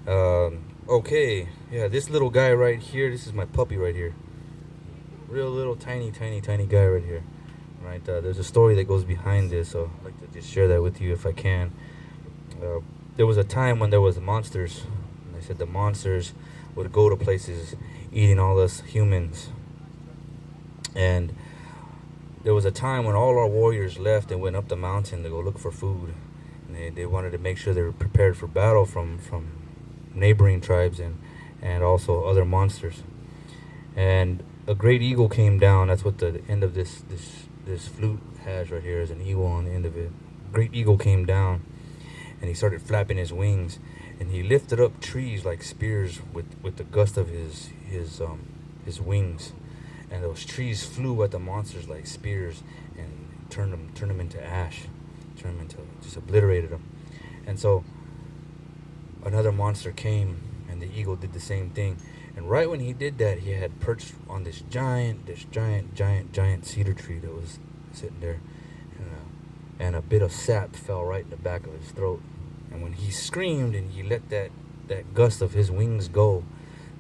Okay, yeah, this little guy right here, this is my puppy right here. Real little tiny guy right here. Right, there's a story that goes behind this, so I'd like to just share that with you if I can. Uh, there was a time when there was monsters, and they said the monsters would go to places eating all us humans. And there was a time when all our warriors left and went up the mountain to go look for food. And they wanted to make sure they were prepared for battle from neighboring tribes and also other monsters. And a great eagle came down. That's what the end of this flute has right here, is an eagle on the end of it. Great eagle came down, and he started flapping his wings, and he lifted up trees like spears with the gust of his wings, and those trees flew at the monsters like spears and turned them into ash, just obliterated them. And so another monster came, and the eagle did the same thing. And right when he did that, he had perched on this giant cedar tree that was sitting there, and a bit of sap fell right in the back of his throat. And when he screamed and he let that gust of his wings go,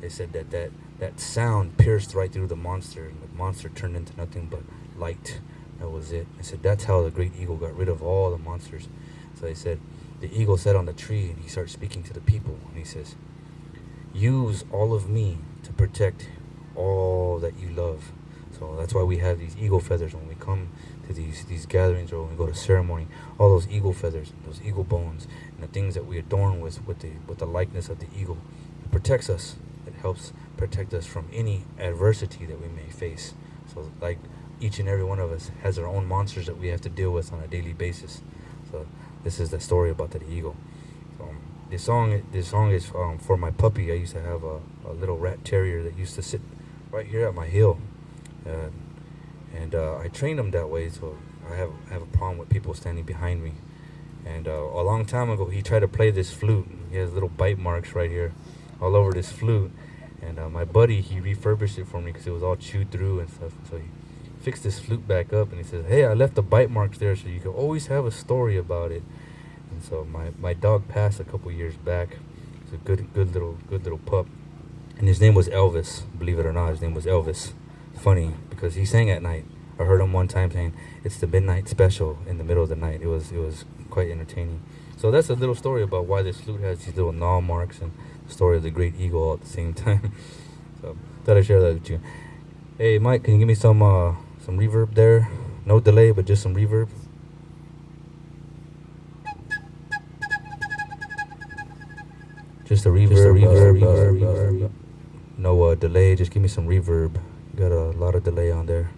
they said that sound pierced right through the monster, and the monster turned into nothing but light. That was it. They said that's how the great eagle got rid of all the monsters. So they said the eagle sat on the tree, and he started speaking to the people, and he says, use all of me to protect all that you love. So that's why we have these eagle feathers when we come to these gatherings, or when we go to ceremony. All those eagle feathers, those eagle bones, and the things that we adorn with the likeness of the eagle. It protects us. It helps protect us from any adversity that we may face. So like each and every one of us has our own monsters that we have to deal with on a daily basis. So this is the story about the eagle. This song is for my puppy. I used to have a little rat terrier that used to sit right here at my heel, and I trained him that way. So I have a problem with people standing behind me. And a long time ago, he tried to play this flute. He has little bite marks right here, all over this flute. And my buddy, he refurbished it for me because it was all chewed through and stuff. So he fixed this flute back up, and he says, "Hey, I left the bite marks there, so you can always have a story about it." And so my dog passed a couple years back. He's a good little pup, and his name was Elvis. Believe it or not, his name was Elvis. Funny because he sang at night. I heard him one time saying, "It's the midnight special" in the middle of the night. It was quite entertaining. So that's a little story about why this flute has these little gnaw marks, and the story of the great eagle all at the same time. So thought I'd share that with you. Hey Mike, can you give me some reverb there? No delay, but just some reverb. Just a reverb. No delay, just give me some reverb. Got a lot of delay on there.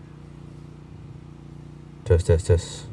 Test.